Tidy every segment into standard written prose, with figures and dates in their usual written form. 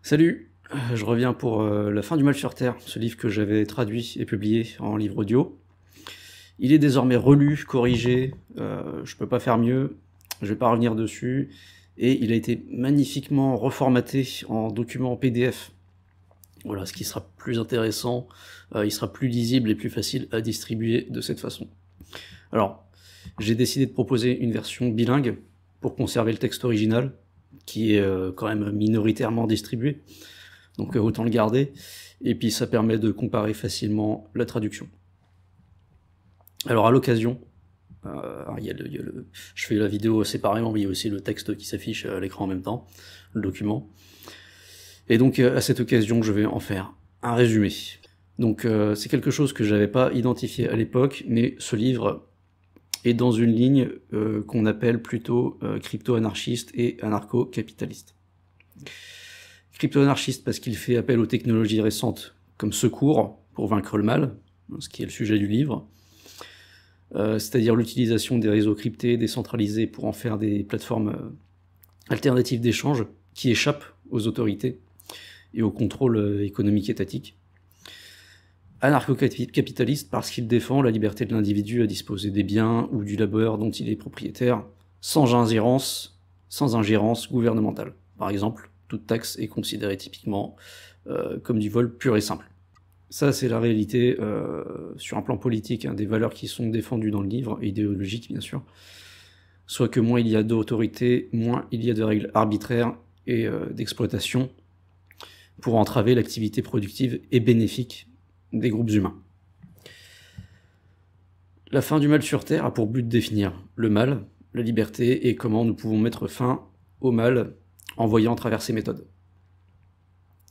Salut, je reviens pour La fin du mal sur Terre, ce livre que j'avais traduit et publié en livre audio. Il est désormais relu, corrigé, je peux pas faire mieux, je vais pas revenir dessus, et il a été magnifiquement reformaté en document PDF. Voilà, ce qui sera plus intéressant, il sera plus lisible et plus facile à distribuer de cette façon. Alors, j'ai décidé de proposer une version bilingue pour conserver le texte original, qui est quand même minoritairement distribué, donc autant le garder, et puis ça permet de comparer facilement la traduction. Alors à l'occasion, je fais la vidéo séparément, mais il y a aussi le texte qui s'affiche à l'écran en même temps, le document, et donc à cette occasion je vais en faire un résumé. Donc c'est quelque chose que j'avais pas identifié à l'époque, mais ce livre est dans une ligne qu'on appelle plutôt crypto-anarchiste et anarcho-capitaliste. Crypto-anarchiste parce qu'il fait appel aux technologies récentes comme secours pour vaincre le mal, ce qui est le sujet du livre, c'est-à-dire l'utilisation des réseaux cryptés décentralisés pour en faire des plateformes alternatives d'échange qui échappent aux autorités et au contrôle économique étatique. Anarcho-capitaliste parce qu'il défend la liberté de l'individu à disposer des biens ou du labeur dont il est propriétaire, sans ingérence gouvernementale. Par exemple, toute taxe est considérée typiquement comme du vol pur et simple. Ça, c'est la réalité sur un plan politique, des valeurs qui sont défendues dans le livre, et idéologiques bien sûr. Soit que moins il y a d'autorité, moins il y a de règles arbitraires et d'exploitation pour entraver l'activité productive et bénéfique des groupes humains. La fin du mal sur Terre a pour but de définir le mal, la liberté et comment nous pouvons mettre fin au mal en voyant à travers ces méthodes.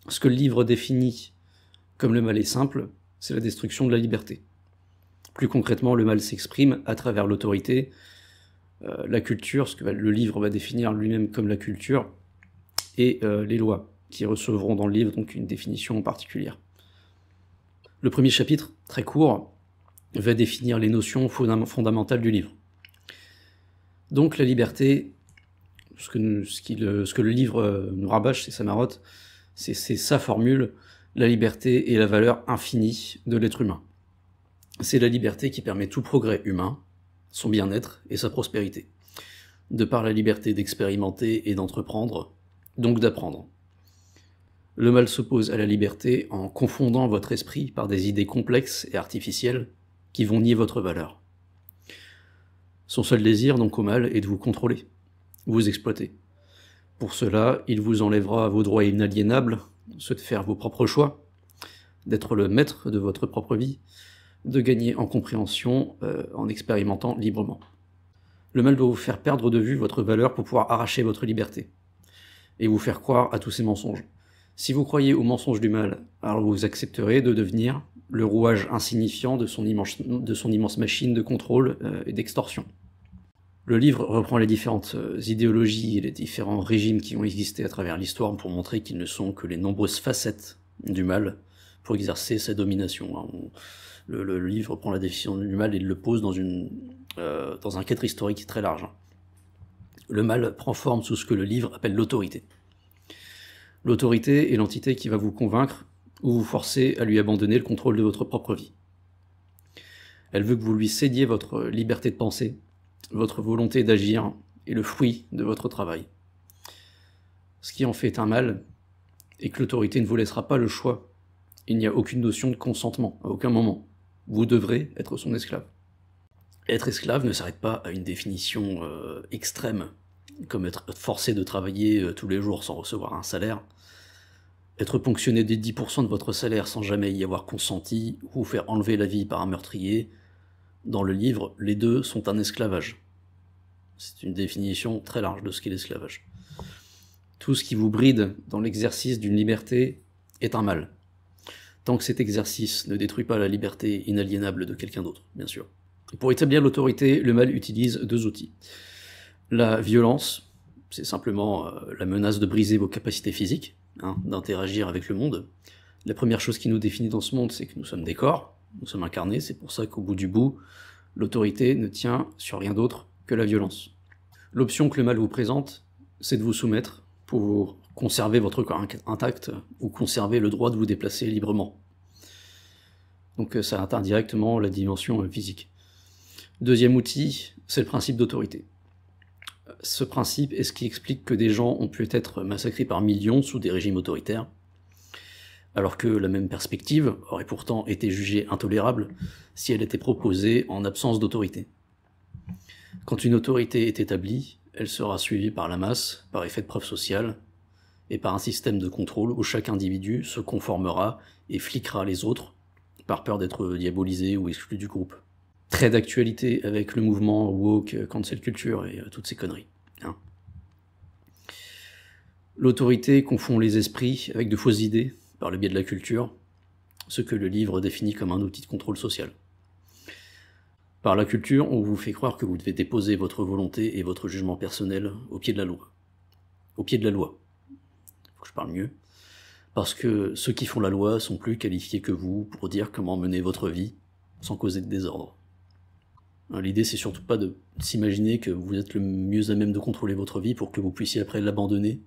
Ce que le livre définit comme le mal est simple, c'est la destruction de la liberté. Plus concrètement, le mal s'exprime à travers l'autorité, la culture, ce que le livre va définir lui-même comme la culture, et les lois, qui recevront dans le livre donc une définition particulière. Le premier chapitre, très court, va définir les notions fondamentales du livre. Donc la liberté, ce que le livre nous rabâche, c'est sa marotte, c'est sa formule, la liberté est la valeur infinie de l'être humain. C'est la liberté qui permet tout progrès humain, son bien-être et sa prospérité, de par la liberté d'expérimenter et d'entreprendre, donc d'apprendre. Le mal s'oppose à la liberté en confondant votre esprit par des idées complexes et artificielles qui vont nier votre valeur. Son seul désir, donc au mal, est de vous contrôler, vous exploiter. Pour cela, il vous enlèvera vos droits inaliénables, ceux de faire vos propres choix, d'être le maître de votre propre vie, de gagner en compréhension en expérimentant librement. Le mal doit vous faire perdre de vue votre valeur pour pouvoir arracher votre liberté, et vous faire croire à tous ces mensonges. Si vous croyez aux mensonges du mal, alors vous accepterez de devenir le rouage insignifiant de son immense machine de contrôle et d'extorsion. Le livre reprend les différentes idéologies et les différents régimes qui ont existé à travers l'histoire pour montrer qu'ils ne sont que les nombreuses facettes du mal pour exercer sa domination. Le livre prend la définition du mal et le pose dans un cadre historique très large. Le mal prend forme sous ce que le livre appelle l'autorité. L'autorité est l'entité qui va vous convaincre ou vous forcer à lui abandonner le contrôle de votre propre vie. Elle veut que vous lui cédiez votre liberté de penser, votre volonté d'agir et le fruit de votre travail. Ce qui en fait un mal est que l'autorité ne vous laissera pas le choix. Il n'y a aucune notion de consentement, à aucun moment. Vous devrez être son esclave. Être esclave ne s'arrête pas à une définition extrême, comme être forcé de travailler tous les jours sans recevoir un salaire, être ponctionné des 10% de votre salaire sans jamais y avoir consenti, ou vous faire enlever la vie par un meurtrier. Dans le livre, les deux sont un esclavage. C'est une définition très large de ce qu'est l'esclavage. Tout ce qui vous bride dans l'exercice d'une liberté est un mal. Tant que cet exercice ne détruit pas la liberté inaliénable de quelqu'un d'autre, bien sûr. Pour établir l'autorité, le mal utilise deux outils. La violence, c'est simplement la menace de briser vos capacités physiques, d'interagir avec le monde. La première chose qui nous définit dans ce monde, c'est que nous sommes des corps, nous sommes incarnés, c'est pour ça qu'au bout du bout, l'autorité ne tient sur rien d'autre que la violence. L'option que le mal vous présente, c'est de vous soumettre pour vous conserver votre corps intact ou conserver le droit de vous déplacer librement. Donc ça atteint directement la dimension physique. Deuxième outil, c'est le principe d'autorité. Ce principe est ce qui explique que des gens ont pu être massacrés par millions sous des régimes autoritaires, alors que la même perspective aurait pourtant été jugée intolérable si elle était proposée en absence d'autorité. Quand une autorité est établie, elle sera suivie par la masse, par effet de preuve sociale, et par un système de contrôle où chaque individu se conformera et fliquera les autres, par peur d'être diabolisé ou exclu du groupe. Très d'actualité avec le mouvement woke, cancel culture et toutes ces conneries. Hein. L'autorité confond les esprits avec de fausses idées, par le biais de la culture, ce que le livre définit comme un outil de contrôle social. Par la culture, on vous fait croire que vous devez déposer votre volonté et votre jugement personnel au pied de la loi. Au pied de la loi. Faut que je parle mieux. Parce que ceux qui font la loi sont plus qualifiés que vous pour dire comment mener votre vie sans causer de désordre. L'idée, c'est surtout pas de s'imaginer que vous êtes le mieux à même de contrôler votre vie pour que vous puissiez après l'abandonner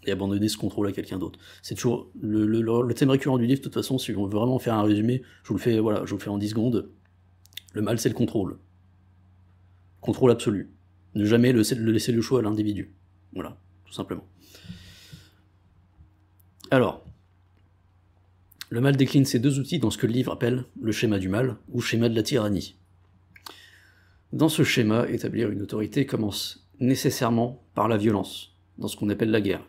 et abandonner ce contrôle à quelqu'un d'autre. C'est toujours le thème récurrent du livre. De toute façon, si on veut vraiment faire un résumé, je vous le fais en 10 secondes. Le mal, c'est le contrôle. Contrôle absolu. Ne jamais laisser le choix à l'individu. Voilà, tout simplement. Alors, le mal décline ces deux outils dans ce que le livre appelle le schéma du mal, ou schéma de la tyrannie. Dans ce schéma, établir une autorité commence nécessairement par la violence, dans ce qu'on appelle la guerre.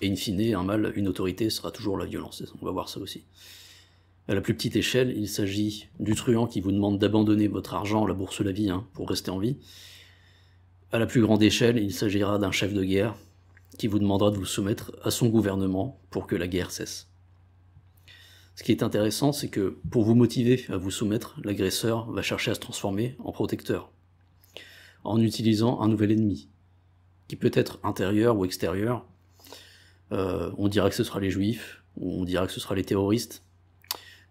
Et in fine, un mal, une autorité sera toujours la violence, on va voir ça aussi. À la plus petite échelle, il s'agit du truand qui vous demande d'abandonner votre argent, la bourse, la vie, pour rester en vie. À la plus grande échelle, il s'agira d'un chef de guerre qui vous demandera de vous soumettre à son gouvernement pour que la guerre cesse. Ce qui est intéressant, c'est que pour vous motiver à vous soumettre, l'agresseur va chercher à se transformer en protecteur, en utilisant un nouvel ennemi, qui peut être intérieur ou extérieur. On dira que ce sera les juifs, on dira que ce sera les terroristes.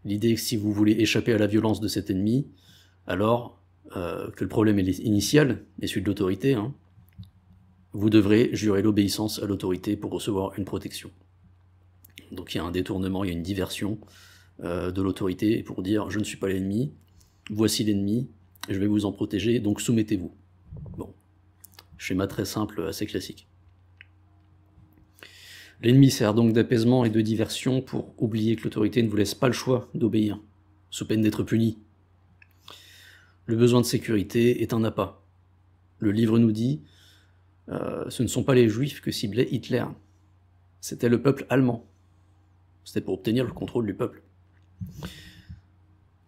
L'idée est que si vous voulez échapper à la violence de cet ennemi, alors que le problème est initial, et celui de l'autorité, vous devrez jurer l'obéissance à l'autorité pour recevoir une protection. Donc il y a un détournement, il y a une diversion de l'autorité pour dire « je ne suis pas l'ennemi, voici l'ennemi, je vais vous en protéger, donc soumettez-vous ». Bon, schéma très simple, assez classique. L'ennemi sert donc d'apaisement et de diversion pour oublier que l'autorité ne vous laisse pas le choix d'obéir, sous peine d'être puni. Le besoin de sécurité est un appât. Le livre nous dit ce ne sont pas les juifs que ciblait Hitler, c'était le peuple allemand. C'était pour obtenir le contrôle du peuple.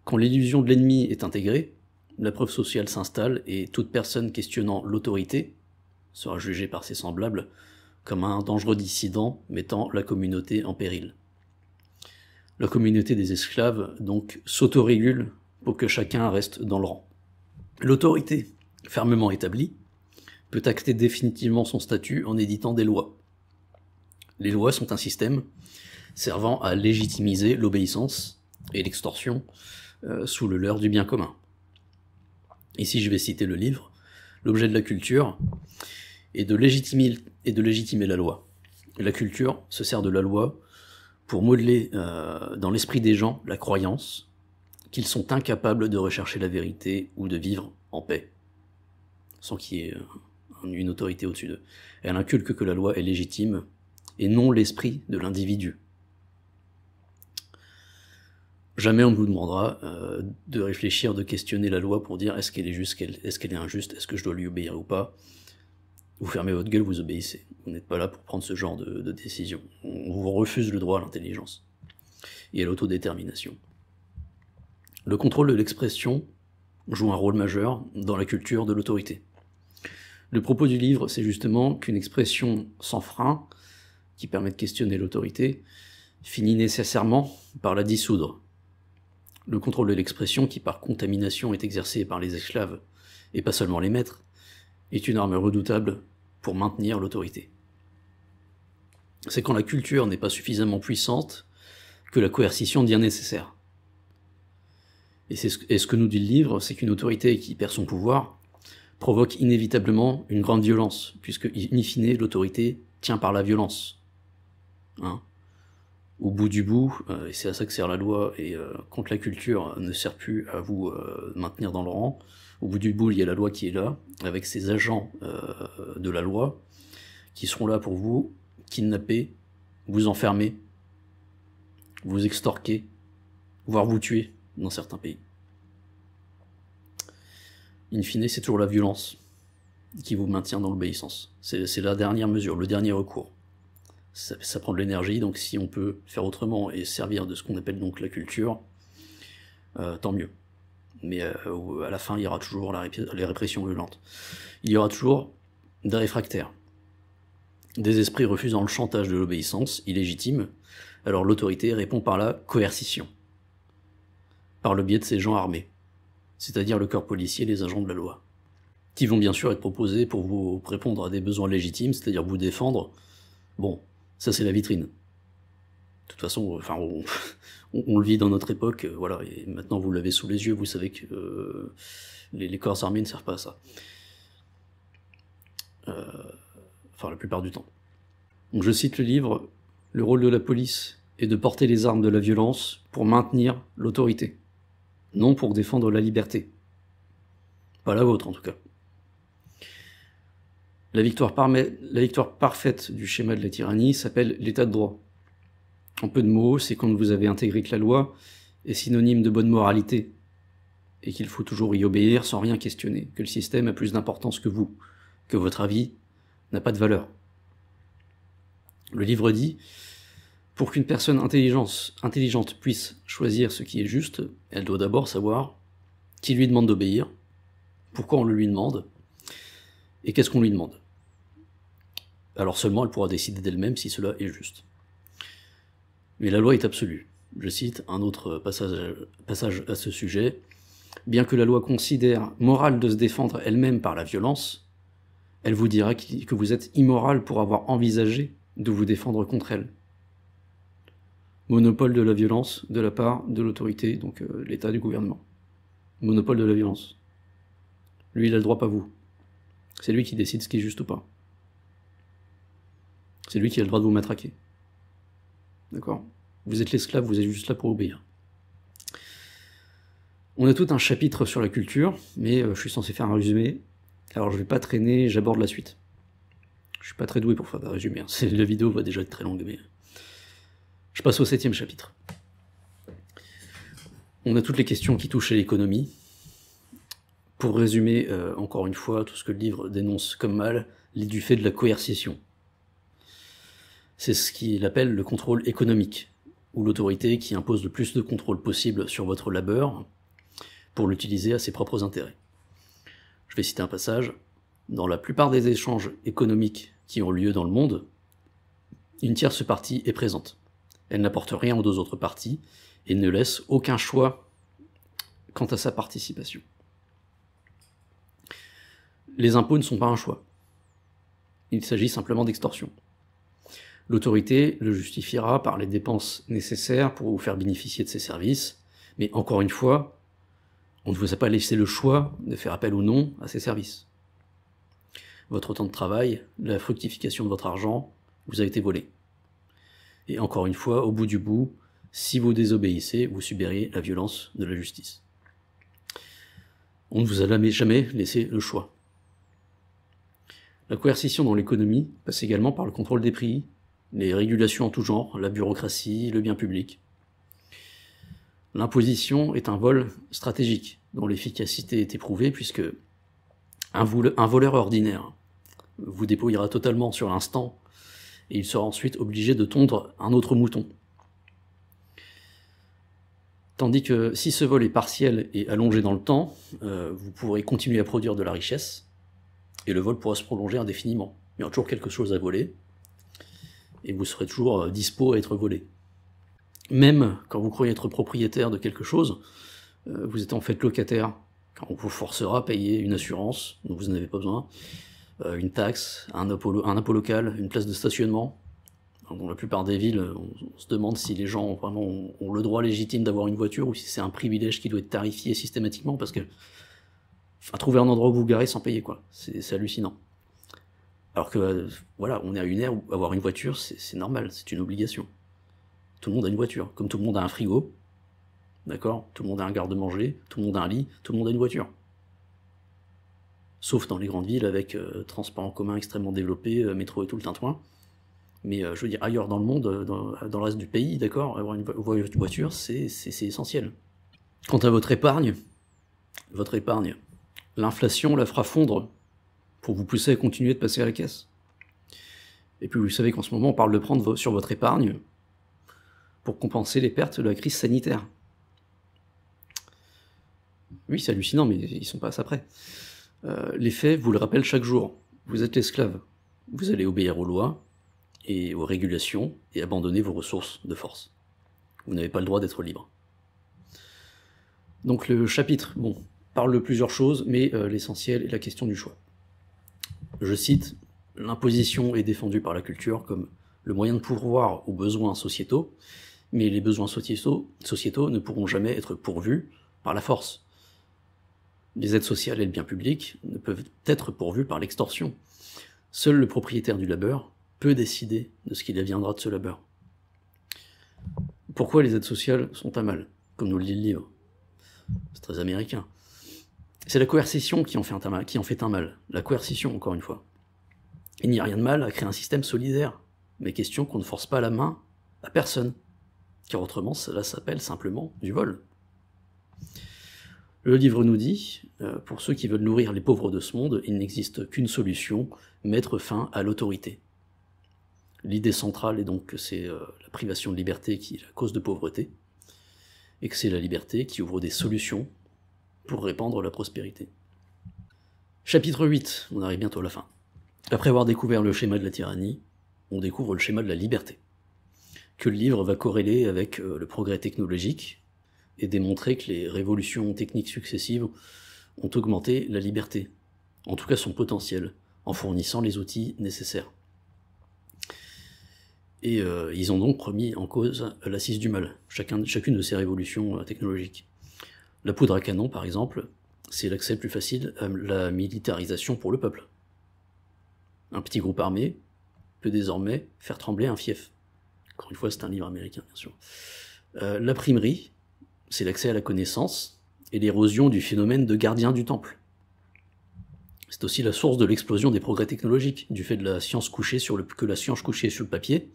Quand l'illusion de l'ennemi est intégrée, la preuve sociale s'installe et toute personne questionnant l'autorité sera jugée par ses semblables comme un dangereux dissident mettant la communauté en péril. La communauté des esclaves, donc, s'autorégule pour que chacun reste dans le rang. L'autorité, fermement établie, peut acter définitivement son statut en éditant des lois. Les lois sont un système servant à légitimiser l'obéissance et l'extorsion sous le leurre du bien commun. Ici, je vais citer le livre. L'objet de la culture est de légitimer la loi. La culture se sert de la loi pour modeler dans l'esprit des gens la croyance qu'ils sont incapables de rechercher la vérité ou de vivre en paix, sans qu'il y ait une autorité au-dessus d'eux. Elle inculque que la loi est légitime et non l'esprit de l'individu. Jamais on ne vous demandera de réfléchir, de questionner la loi pour dire est-ce qu'elle est juste, est-ce qu'elle est injuste, est-ce que je dois lui obéir ou pas. Vous fermez votre gueule, vous obéissez. Vous n'êtes pas là pour prendre ce genre de décision. On vous refuse le droit à l'intelligence et à l'autodétermination. Le contrôle de l'expression joue un rôle majeur dans la culture de l'autorité. Le propos du livre, c'est justement qu'une expression sans frein, qui permet de questionner l'autorité, finit nécessairement par la dissoudre. Le contrôle de l'expression, qui par contamination est exercé par les esclaves, et pas seulement les maîtres, est une arme redoutable pour maintenir l'autorité. C'est quand la culture n'est pas suffisamment puissante que la coercition devient nécessaire. Et ce que nous dit le livre, c'est qu'une autorité qui perd son pouvoir provoque inévitablement une grande violence, puisque in fine l'autorité tient par la violence, Hein. Au bout du bout, et c'est à ça que sert la loi, et quand la culture ne sert plus à vous maintenir dans le rang, au bout du bout, il y a la loi qui est là, avec ses agents de la loi, qui seront là pour vous kidnapper, vous enfermer, vous extorquer, voire vous tuer dans certains pays. In fine, c'est toujours la violence qui vous maintient dans l'obéissance. C'est la dernière mesure, le dernier recours. Ça prend de l'énergie, donc si on peut faire autrement et servir de ce qu'on appelle donc la culture, tant mieux. Mais à la fin, il y aura toujours les répressions violentes. Il y aura toujours des réfractaires. Des esprits refusant le chantage de l'obéissance, illégitime, alors l'autorité répond par la coercition, par le biais de ces gens armés, c'est-à-dire le corps policier et les agents de la loi, qui vont bien sûr être proposés pour vous répondre à des besoins légitimes, c'est-à-dire vous défendre. Bon, ça c'est la vitrine. De toute façon, enfin, on le vit dans notre époque, voilà, et maintenant vous l'avez sous les yeux, vous savez que les corps armés ne servent pas à ça. Enfin, la plupart du temps. Donc je cite le livre, « Le rôle de la police est de porter les armes de la violence pour maintenir l'autorité, non pour défendre la liberté. Pas la vôtre, en tout cas. » La victoire parfaite du schéma de la tyrannie s'appelle l'état de droit. En peu de mots, c'est quand vous avez intégré que la loi est synonyme de bonne moralité, et qu'il faut toujours y obéir sans rien questionner, que le système a plus d'importance que vous, que votre avis n'a pas de valeur. Le livre dit, pour qu'une personne intelligente puisse choisir ce qui est juste, elle doit d'abord savoir qui lui demande d'obéir, pourquoi on le lui demande, et qu'est-ce qu'on lui demande. Alors seulement elle pourra décider d'elle-même si cela est juste. Mais la loi est absolue. Je cite un autre passage à ce sujet. Bien que la loi considère moral de se défendre elle-même par la violence, elle vous dira que vous êtes immoral pour avoir envisagé de vous défendre contre elle. Monopole de la violence de la part de l'autorité, donc l'État du gouvernement. Monopole de la violence. Lui, il a le droit, pas vous. C'est lui qui décide ce qui est juste ou pas. C'est lui qui a le droit de vous matraquer. D'accord ? Vous êtes l'esclave, vous êtes juste là pour obéir. On a tout un chapitre sur la culture, mais je suis censé faire un résumé. Alors je vais pas traîner, j'aborde la suite. Je suis pas très doué pour faire des résumés. Hein. La vidéo va déjà être très longue, mais je passe au 7e chapitre. On a toutes les questions qui touchent à l'économie. Pour résumer, encore une fois, tout ce que le livre dénonce comme mal, du fait de la coercition. C'est ce qu'il appelle le contrôle économique, ou l'autorité qui impose le plus de contrôle possible sur votre labeur pour l'utiliser à ses propres intérêts. Je vais citer un passage. Dans la plupart des échanges économiques qui ont lieu dans le monde, une tierce partie est présente. Elle n'apporte rien aux deux autres parties et ne laisse aucun choix quant à sa participation. Les impôts ne sont pas un choix. Il s'agit simplement d'extorsion. L'autorité le justifiera par les dépenses nécessaires pour vous faire bénéficier de ses services, mais encore une fois, on ne vous a pas laissé le choix de faire appel ou non à ces services. Votre temps de travail, la fructification de votre argent, vous a été volé. Et encore une fois, au bout du bout, si vous désobéissez, vous subirez la violence de la justice. On ne vous a jamais laissé le choix. La coercition dans l'économie passe également par le contrôle des prix, les régulations en tout genre, la bureaucratie, le bien public. L'imposition est un vol stratégique, dont l'efficacité est éprouvée puisque un voleur ordinaire vous dépouillera totalement sur l'instant et il sera ensuite obligé de tondre un autre mouton. Tandis que si ce vol est partiel et allongé dans le temps, vous pourrez continuer à produire de la richesse et le vol pourra se prolonger indéfiniment. Il y aura toujours quelque chose à voler et vous serez toujours dispo à être volé. Même quand vous croyez être propriétaire de quelque chose, vous êtes en fait locataire, quand on vous forcera à payer une assurance dont vous n'avez pas besoin, une taxe, un impôt local, une place de stationnement. Dans la plupart des villes, on se demande si les gens vraiment ont le droit légitime d'avoir une voiture ou si c'est un privilège qui doit être tarifié systématiquement, parce que trouver un endroit où vous garer sans payer, quoi, c'est hallucinant. Alors que, voilà, on est à une ère où avoir une voiture, c'est normal, c'est une obligation. Tout le monde a une voiture, comme tout le monde a un frigo, d'accord? Tout le monde a un garde-manger, tout le monde a un lit, tout le monde a une voiture. Sauf dans les grandes villes avec transport en commun extrêmement développé, métro et tout le tintouin. Mais je veux dire, ailleurs dans le monde, dans le reste du pays, d'accord, avoir une voiture, c'est essentiel. Quant à votre épargne, l'inflation la fera fondre pour vous pousser à continuer de passer à la caisse. Et puis vous savez qu'en ce moment, on parle de prendre sur votre épargne pour compenser les pertes de la crise sanitaire. Oui, c'est hallucinant, mais ils sont pas à ça près. Les faits vous le rappellent chaque jour. Vous êtes l'esclave. Vous allez obéir aux lois et aux régulations et abandonner vos ressources de force. Vous n'avez pas le droit d'être libre. Donc le chapitre, bon, parle de plusieurs choses, mais l'essentiel est la question du choix. Je cite, « L'imposition est défendue par la culture comme le moyen de pourvoir aux besoins sociétaux, mais les besoins sociétaux ne pourront jamais être pourvus par la force. Les aides sociales et le bien public ne peuvent être pourvus par l'extorsion. Seul le propriétaire du labeur peut décider de ce qu'il adviendra de ce labeur. » Pourquoi les aides sociales sont un mal, comme nous le dit le livre? C'est très américain. C'est la coercition qui en fait un mal. La coercition, encore une fois. Il n'y a rien de mal à créer un système solidaire, mais question qu'on ne force pas la main à personne, car autrement cela s'appelle simplement du vol. Le livre nous dit, pour ceux qui veulent nourrir les pauvres de ce monde, il n'existe qu'une solution, mettre fin à l'autorité. L'idée centrale est donc que c'est la privation de liberté qui est la cause de pauvreté, et que c'est la liberté qui ouvre des solutions pour répandre la prospérité. Chapitre 8, on arrive bientôt à la fin. Après avoir découvert le schéma de la tyrannie, on découvre le schéma de la liberté, que le livre va corréler avec le progrès technologique et démontrer que les révolutions techniques successives ont augmenté la liberté, en tout cas son potentiel, en fournissant les outils nécessaires. Et ils ont donc remis en cause l'assise du mal, chacune de ces révolutions technologiques. La poudre à canon, par exemple, c'est l'accès plus facile à la militarisation pour le peuple. Un petit groupe armé peut désormais faire trembler un fief. Encore une fois, c'est un livre américain, bien sûr. L'imprimerie, c'est l'accès à la connaissance et l'érosion du phénomène de gardien du temple. C'est aussi la source de l'explosion des progrès technologiques, du fait de la science couchée que la science couchée sur le papier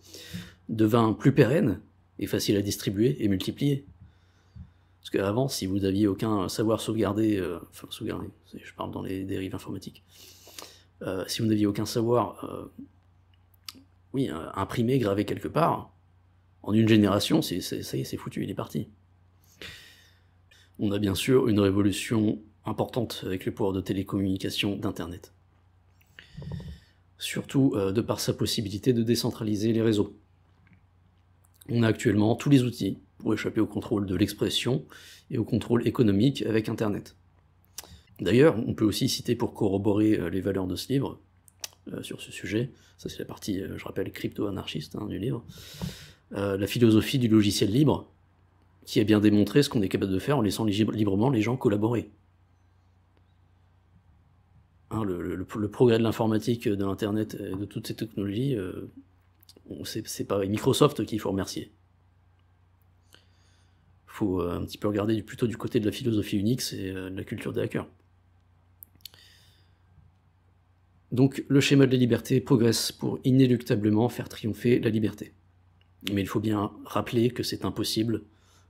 devint plus pérenne et facile à distribuer et multiplier. Parce qu'avant, si vous n'aviez aucun savoir sauvegarder, je parle dans les dérives informatiques, si vous n'aviez aucun savoir, imprimé, gravé quelque part, en une génération, ça y est, c'est foutu, il est parti. On a bien sûr une révolution importante avec le pouvoir de télécommunication d'Internet. Surtout de par sa possibilité de décentraliser les réseaux. On a actuellement tous les outils pour échapper au contrôle de l'expression et au contrôle économique avec Internet. D'ailleurs, on peut aussi citer pour corroborer les valeurs de ce livre, sur ce sujet, ça c'est la partie, je rappelle, crypto-anarchiste du livre, la philosophie du logiciel libre, qui a bien démontré ce qu'on est capable de faire en laissant librement les gens collaborer. Le progrès de l'informatique, de l'internet et de toutes ces technologies, c'est pas Microsoft qu'il faut remercier. Il faut un petit peu regarder plutôt du côté de la philosophie Unix et de la culture des hackers. Donc le schéma de la liberté progresse pour inéluctablement faire triompher la liberté. Mais il faut bien rappeler que c'est impossible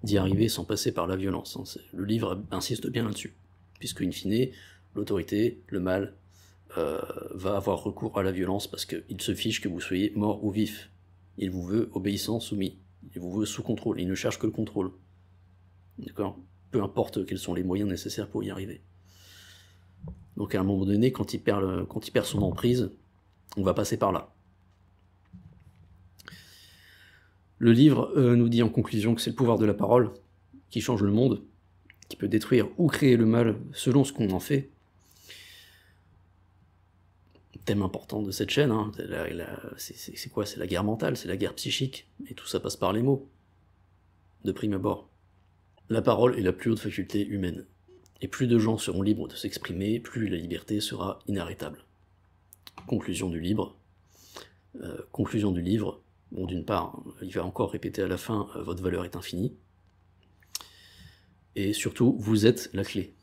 d'y arriver sans passer par la violence. Le livre insiste bien là-dessus, puisque in fine, l'autorité, le mal, va avoir recours à la violence parce qu'il se fiche que vous soyez mort ou vif. Il vous veut obéissant, soumis. Il vous veut sous contrôle. Il ne cherche que le contrôle. D'accord ? Peu importe quels sont les moyens nécessaires pour y arriver. Donc à un moment donné, quand il perd son emprise, on va passer par là. Le livre nous dit en conclusion que c'est le pouvoir de la parole qui change le monde, qui peut détruire ou créer le mal selon ce qu'on en fait. Thème important de cette chaîne, c'est quoi? C'est la guerre mentale, c'est la guerre psychique, et tout ça passe par les mots, de prime abord. La parole est la plus haute faculté humaine, et plus de gens seront libres de s'exprimer, plus la liberté sera inarrêtable. Conclusion du livre. Conclusion du livre. Bon, d'une part, il va encore répéter à la fin, votre valeur est infinie. Et surtout, vous êtes la clé.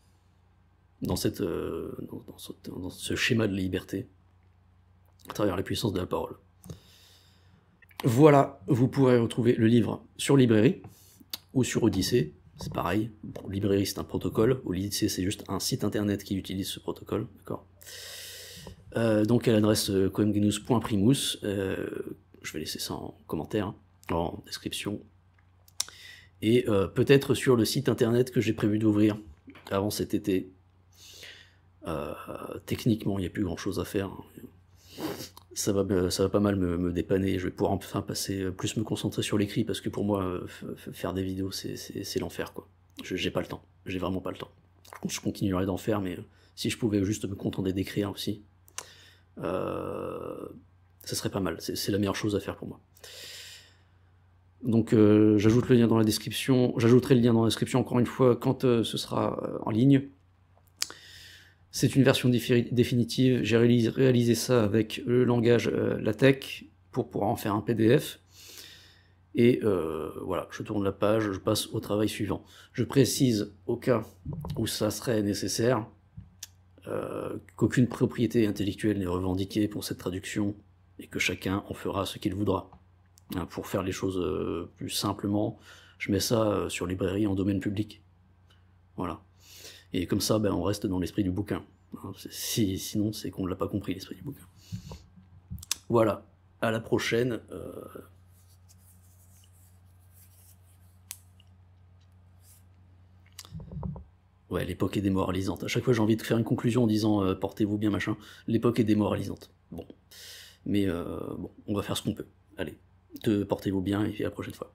Dans ce schéma de la liberté, à travers la puissance de la parole. Voilà, vous pourrez retrouver le livre sur Librairie, ou sur Odyssée, c'est pareil. Bon, Librairie, c'est un protocole, Odyssée, c'est juste un site internet qui utilise ce protocole, d'accord. Donc à l'adresse coemgenus.primus, je vais laisser ça en commentaire, hein, en description, et peut-être sur le site internet que j'ai prévu d'ouvrir avant cet été. Techniquement, il n'y a plus grand chose à faire, ça va pas mal me dépanner, je vais pouvoir enfin plus me concentrer sur l'écrit, parce que pour moi, faire des vidéos, c'est l'enfer, quoi. J'ai pas le temps, j'ai vraiment pas le temps. Je continuerai d'en faire, mais si je pouvais juste me contenter d'écrire aussi, ça serait pas mal, c'est la meilleure chose à faire pour moi. Donc j'ajoute le lien dans la description, j'ajouterai le lien dans la description encore une fois quand ce sera en ligne. C'est une version définitive, j'ai réalisé ça avec le langage LaTeX pour pouvoir en faire un PDF. Et voilà, je tourne la page, je passe au travail suivant. Je précise, au cas où ça serait nécessaire, qu'aucune propriété intellectuelle n'est revendiquée pour cette traduction, et que chacun en fera ce qu'il voudra. Hein, pour faire les choses plus simplement, je mets ça sur Librairie en domaine public. Voilà. Et comme ça, ben, on reste dans l'esprit du bouquin. Hein, sinon, c'est qu'on ne l'a pas compris, l'esprit du bouquin. Voilà, à la prochaine. Ouais, l'époque est démoralisante. À chaque fois, j'ai envie de faire une conclusion en disant portez-vous bien, machin. L'époque est démoralisante. Bon. Mais bon, on va faire ce qu'on peut. Allez, portez-vous bien et à la prochaine fois.